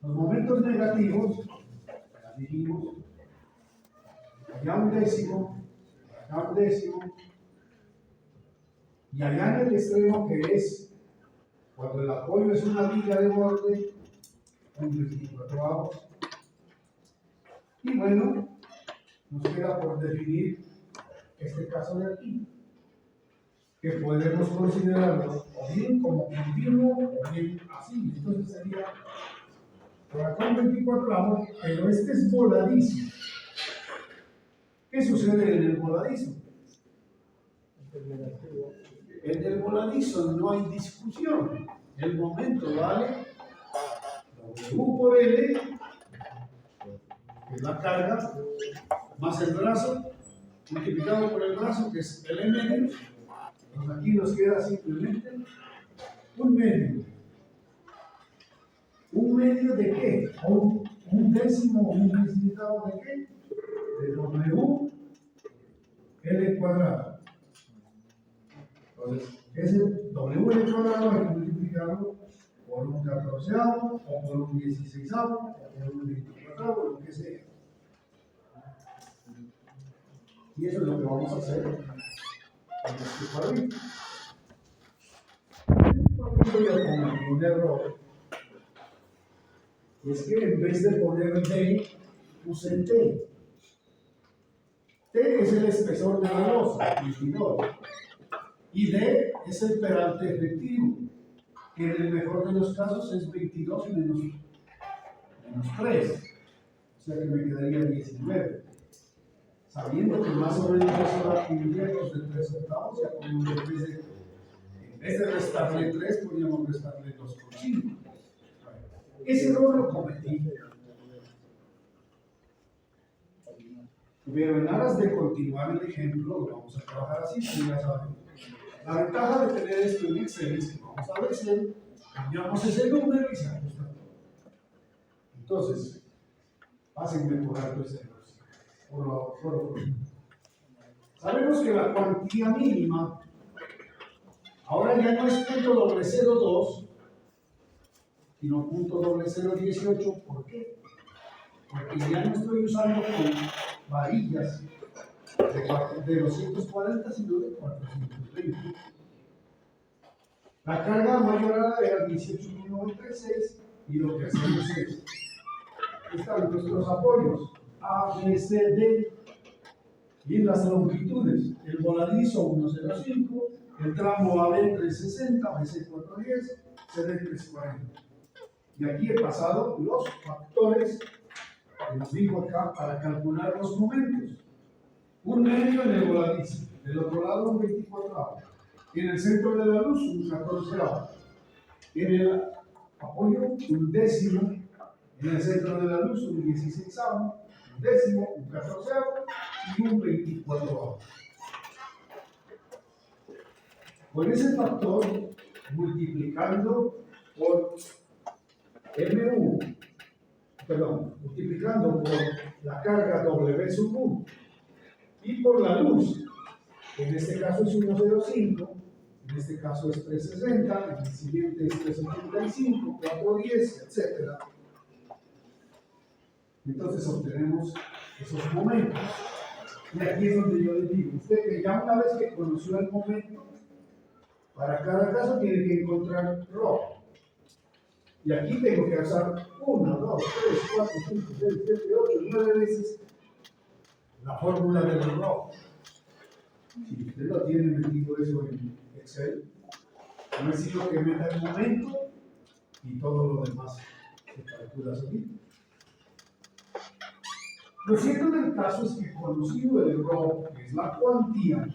Los momentos negativos, ya dijimos, allá un décimo, acá un décimo, y allá en el extremo que es cuando el apoyo es una viga de borde, un 24avo. Y bueno, nos queda por definir este caso de aquí, que podemos considerarlo o bien como continuo o bien así. Entonces sería por acá un 24avo, pero este es voladizo. ¿Qué sucede en el voladizo? En el voladizo no hay discusión. El momento vale W por L, que es la carga, más el brazo, multiplicado por el brazo, que es L medio. Pues aquí nos queda simplemente un medio. ¿Un medio de qué? ¿Un décimo o un decimavo de qué? De W L cuadrado. Entonces, ese W L cuadrado hay que multiplicarlo por un 14avo, o por un 16avo, o por un 24avo, lo que sea. Y eso es lo que vamos a hacer en este cuadrito. Yo cometí un error, es que en vez de poner D, puse T. T es el espesor de la losa, 22. Y D es el peralte efectivo, que en el mejor de los casos es 22 menos 3. O sea que me quedaría 19. Sabiendo que más o menos eso da los de 3 octavos, ya como en vez de restarle 3, podríamos restarle 2,5. Ese error lo cometí. Pero en aras de continuar el ejemplo, lo vamos a trabajar así, como ya saben. La ventaja de tener esto en Excel es que vamos a ver Excel, cambiamos ese número y se ajusta todo. Entonces, pásenme por alto ese error. Por lo sabemos que la cuantía mínima ahora ya no es .002, sino .0018. ¿Por qué? Porque ya no estoy usando con varillas de 240, sino de 420. La carga mayorada era 18.96 y lo que hacemos es, están nuestros apoyos A, B, C, D y las longitudes. El voladizo 105, el tramo AB 360, BC 410, CD 340. Y aquí he pasado los factores que nos dijo acá para calcular los momentos. Un medio en el voladizo, del otro lado un 24avo, en el centro de la luz un 14avo, en el apoyo un décimo, en el centro de la luz un 16avo, un décimo, un 14avo y un 24avo. Con ese factor, multiplicando por M1, multiplicando por la carga W sub 1 y por la luz, en este caso es 105, en este caso es 360, en el siguiente es 385, 410, etc. Entonces obtenemos esos momentos. Y aquí es donde yo les digo, usted que ya una vez que conoció el momento, para cada caso tiene que encontrar ρ. Y aquí tengo que usar 1, 2, 3, 4, 5, 6, 7, 8, 9 veces la fórmula del ρ. Si usted lo tiene metido eso en Excel, no es sino que meta el momento y todo lo demás se calcula solito. Lo cierto del caso es que conocido el ρ, que es la cuantía,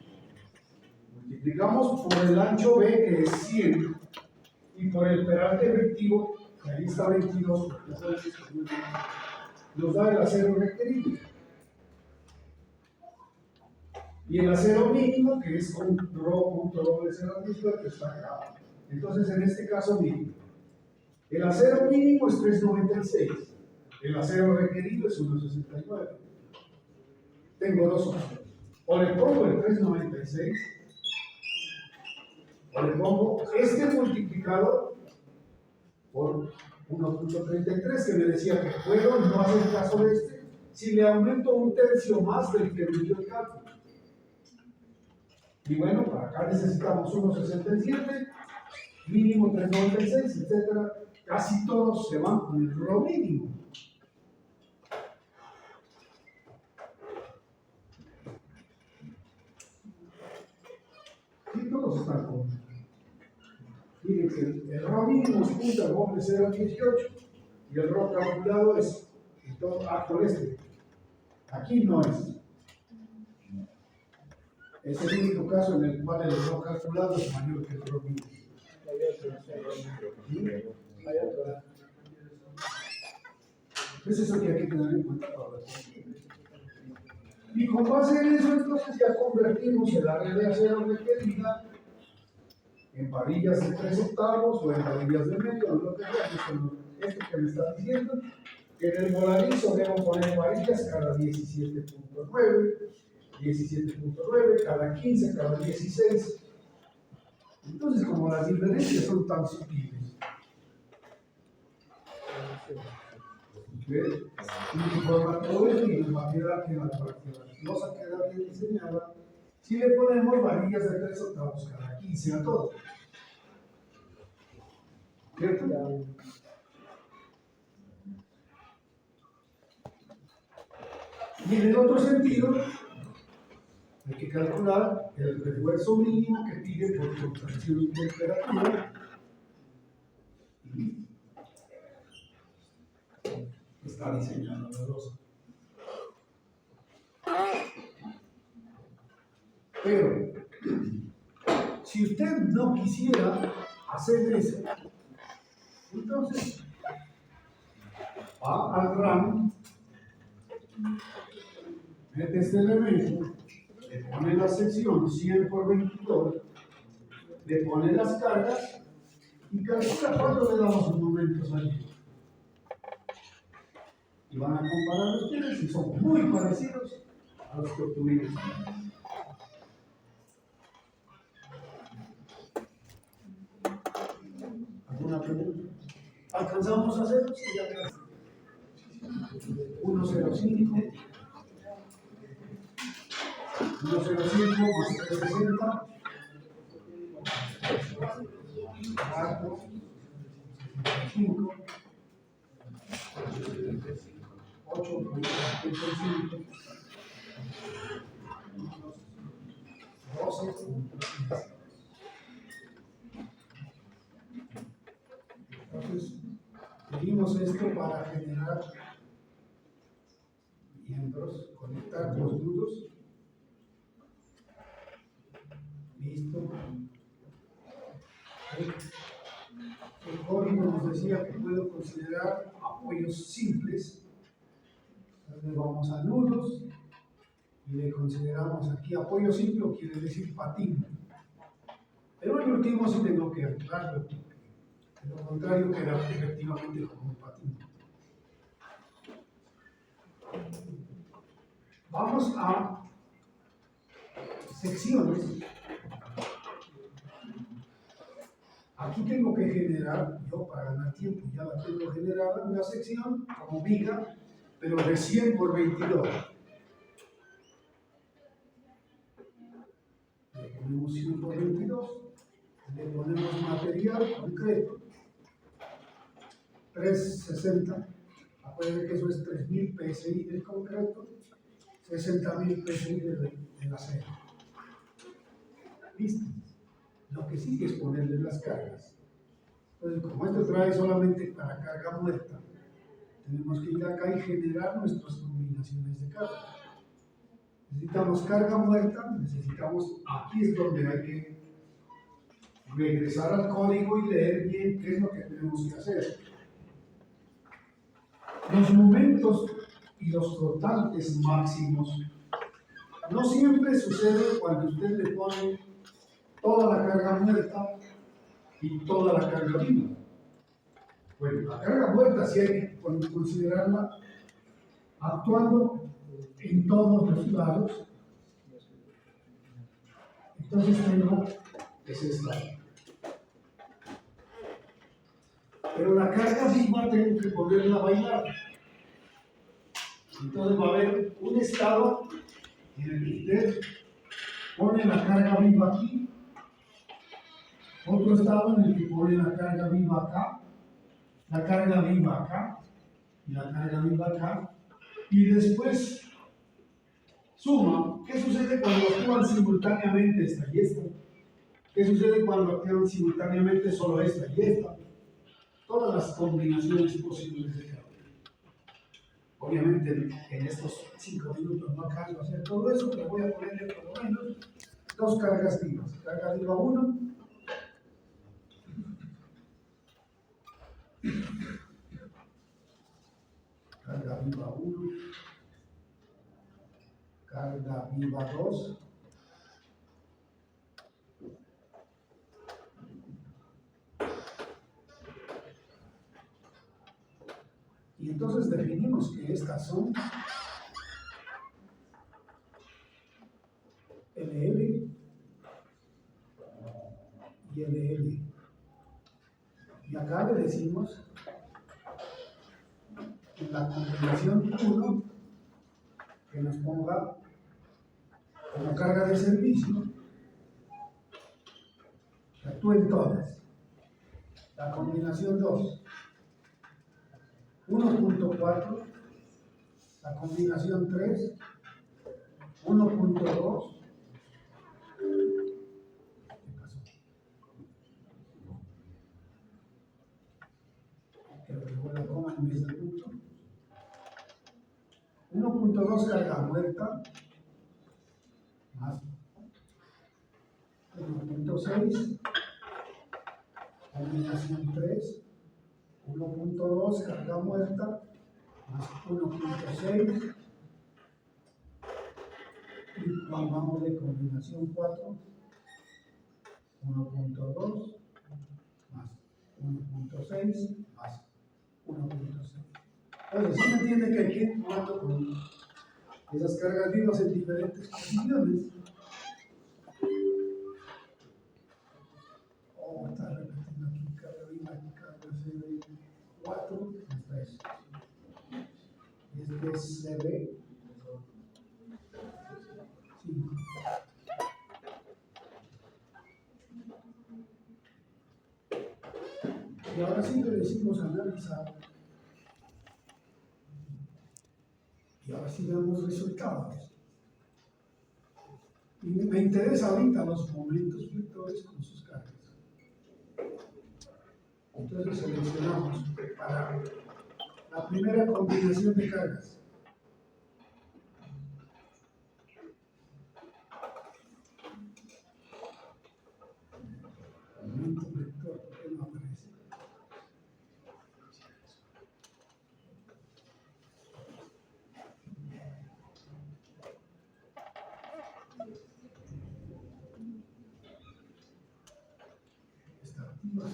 multiplicamos por el ancho B, que es 100, y por el peralte efectivo, que ahí está 22, porque ya sabes que nos da el acero requerido. Y el acero mínimo, que es con ρ.018, que está acá. Entonces, en este caso, miren, el acero mínimo es 396, el acero requerido es 169. Tengo dos opciones. O le pongo el 396, o le pongo este multiplicado por 1.33, que me decía que puedo no hacer caso de este si le aumento un tercio más del que me dio el cálculo. Y bueno, para acá necesitamos 1.67, mínimo 3.96, etc. Casi todos se van con el ρ mínimo. Y todos están con. Fíjense, el ρ mínimo es .018 y el ρ calculado es por este. Aquí no es. Es el único caso en el cual el ρ calculado es mayor que el ρ mínimo. Hay otro. Es eso que hay que tener en cuenta para ver. Y con base en eso, entonces ya convertimos el área de acero requerida en varillas de 3 octavos o en varillas de medio, o lo que sea, esto que me está diciendo, que en el voladizo debo poner varillas cada 17.9, 17.9, cada 15, cada 16. Entonces, como las diferencias son tan sutiles, y informa todo eso y nos va a quedar que la losa queda bien diseñada si le ponemos varillas de 3 octavos cada 15 a todo. ¿Cierto? Y en el otro sentido, hay que calcular el refuerzo mínimo que pide por contracción y temperatura. Está diseñado la losa. Pero, si usted no quisiera hacer eso, entonces va al RAM, mete este elemento, le pone la sección 100 por 22, le pone las cargas y calcula cuánto le damos en momentos allí. Y van a comparar ustedes si son muy parecidos a los que obtuvimos. ¿Alguna pregunta? ¿Alcanzamos a hacerlo? Sí, ya gracias. 105 más 360 4 5 8 35 12. Entonces, pedimos esto para generar miembros, conectar los nudos. Listo. El código nos decía que puedo considerar apoyos simples. Entonces vamos a nudos y le consideramos aquí apoyo simple, quiere decir patín. Pero el último sí tengo que aclararlo. De lo contrario queda efectivamente como un patín. Vamos a secciones. Aquí tengo que generar, yo para ganar tiempo ya la tengo generada, una sección como viga, pero de 100 por 22. Le ponemos 100 por 22, le ponemos material concreto, 360, acuérdense que eso es 3000 PSI del concreto, 60.000 PSI del acero. ¿Listo? Lo que sigue es ponerle las cargas. Entonces, como esto trae solamente para carga muerta, tenemos que ir acá y generar nuestras combinaciones de carga. Necesitamos carga muerta, necesitamos, aquí es donde hay que regresar al código y leer bien qué es lo que tenemos que hacer. Los momentos y los flotantes máximos no siempre sucede cuando usted le pone toda la carga muerta y toda la carga viva. Bueno, la carga muerta sí hay que considerarla actuando en todos los lados. Entonces tengo ese estado. Pero la carga viva tengo que ponerla a bailar. Entonces va a haber un estado en el que usted pone la carga viva aquí, otro estado en el que pone la carga viva acá, la carga viva acá y la carga viva acá, y después suma. ¿Qué sucede cuando actúan simultáneamente esta y esta? ¿Qué sucede cuando actúan simultáneamente solo esta y esta? Todas las combinaciones posibles de carga. Obviamente en estos 5 minutos no alcanzo a hacer todo eso, pero voy a ponerle por lo menos 2 cargas vivas. Carga viva 1. Carga viva 1. Carga viva 2. Y entonces definimos que estas son LL y LL. Y acá le decimos en la combinación 1 que nos ponga como carga de servicio, que actúen todas. La combinación 2, 1.4 La combinación 3, 1.2. Que agregó la coma en vez de punto. 1.2 carga muerta más 1.6, combinación 3, 1.2 carga muerta más 1.6, y vamos de combinación 4, 1.2 más 1.6 más 1.6. Entonces, ¿sí me entiende que aquí jugando con esas cargas vivas en diferentes posiciones? Oh, está repitiendo aquí carga viva, aquí carga CB4, esta es. Este es CB5. Y ahora sí le decimos analizar. Y ahora sí vemos resultados. Y me interesa ahorita los momentos vectores con sus cargas. Entonces seleccionamos para la primera combinación de cargas. Momento vector, ¿por qué no aparece? Está activa.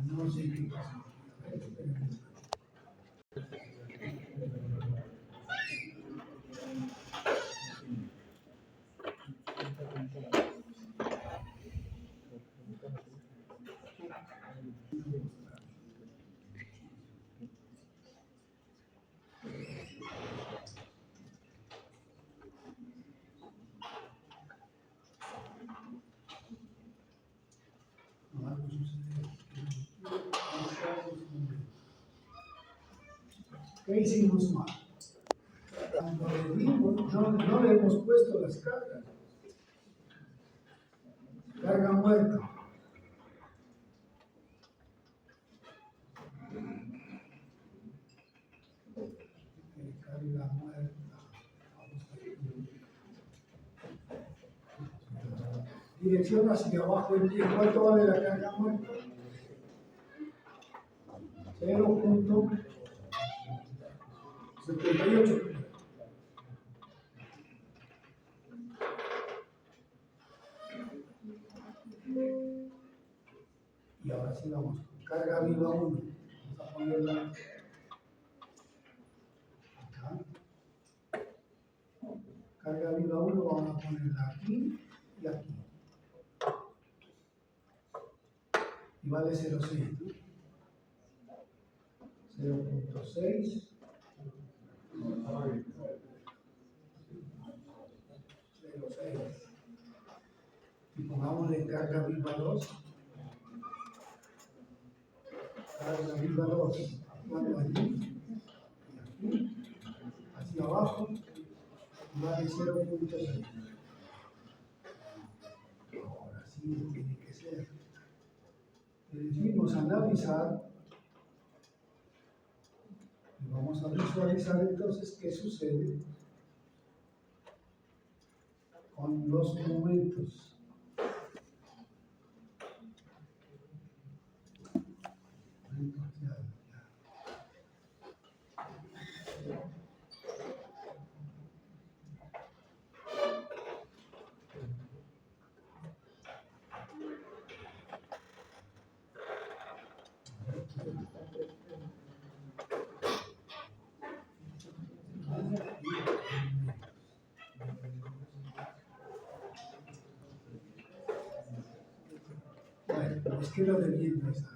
No sé qué pasa. ¿Qué hicimos mal? Cuando le dimos, no le hemos puesto las cargas. Carga muerta. Carga muerta. Dirección hacia abajo. ¿En cuánto vale la carga muerta? 0.78. Y ahora sí vamos. Carga viva 1. Vamos a ponerla acá. Carga viva 1 vamos a ponerla aquí y aquí. Y vale 0.6, ¿no? 0.6. 0.6. Y pongámosle carga viva 2. Carga viva 2. Cuando allí y aquí, hacia abajo, vale 0.6. Ahora sí tiene que ser. Le decimos analizar. Y vamos a visualizar entonces qué sucede con los momentos. Bueno, les quedo debiendo esa.